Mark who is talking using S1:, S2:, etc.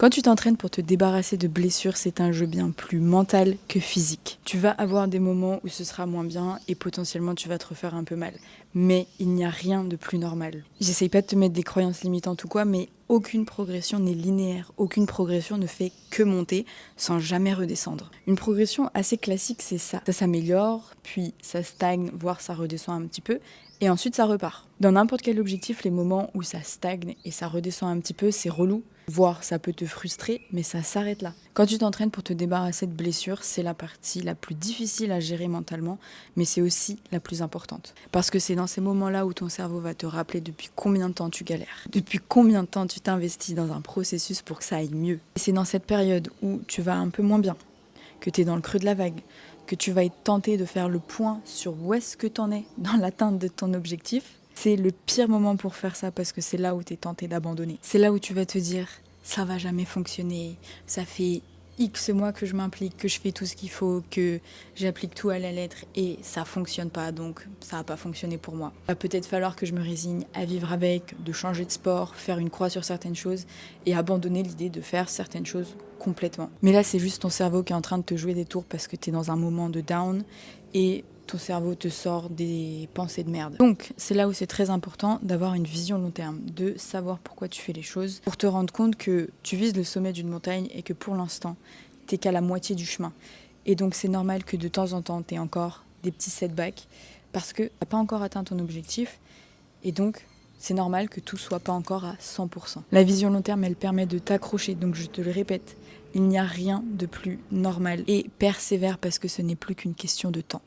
S1: Quand tu t'entraînes pour te débarrasser de blessures, c'est un jeu bien plus mental que physique. Tu vas avoir des moments où ce sera moins bien et potentiellement tu vas te refaire un peu mal. Mais il n'y a rien de plus normal. J'essaye pas de te mettre des croyances limitantes ou quoi, mais aucune progression n'est linéaire. Aucune progression ne fait que monter sans jamais redescendre. Une progression assez classique, c'est ça. Ça s'améliore, puis ça stagne, voire ça redescend un petit peu. Et ensuite, ça repart. Dans n'importe quel objectif, les moments où ça stagne et ça redescend un petit peu, c'est relou. Voire ça peut te frustrer, mais ça s'arrête là. Quand tu t'entraînes pour te débarrasser de blessures, c'est la partie la plus difficile à gérer mentalement, mais c'est aussi la plus importante. Parce que c'est dans ces moments-là où ton cerveau va te rappeler depuis combien de temps tu galères, depuis combien de temps tu t'investis dans un processus pour que ça aille mieux. Et c'est dans cette période où tu vas un peu moins bien, que tu es dans le creux de la vague, que tu vas être tenté de faire le point sur où est-ce que tu en es dans l'atteinte de ton objectif. C'est le pire moment pour faire ça parce que c'est là où tu es tenté d'abandonner. C'est là où tu vas te dire « ça va jamais fonctionner, ça fait X mois que je m'implique, que je fais tout ce qu'il faut, que j'applique tout à la lettre et ça fonctionne pas, donc ça va pas fonctionner pour moi. Il va peut-être falloir que je me résigne à vivre avec, de changer de sport, faire une croix sur certaines choses et abandonner l'idée de faire certaines choses complètement. Mais là, c'est juste ton cerveau qui est en train de te jouer des tours parce que tu es dans un moment de down et ton cerveau te sort des pensées de merde. Donc, c'est là où c'est très important d'avoir une vision long terme, de savoir pourquoi tu fais les choses, pour te rendre compte que tu vises le sommet d'une montagne et que pour l'instant, t'es qu'à la moitié du chemin. Et donc, c'est normal que de temps en temps, t'aies encore des petits setbacks parce que t'as pas encore atteint ton objectif et donc, c'est normal que tout soit pas encore à 100%. La vision long terme, elle permet de t'accrocher, donc je te le répète, il n'y a rien de plus normal et persévère parce que ce n'est plus qu'une question de temps.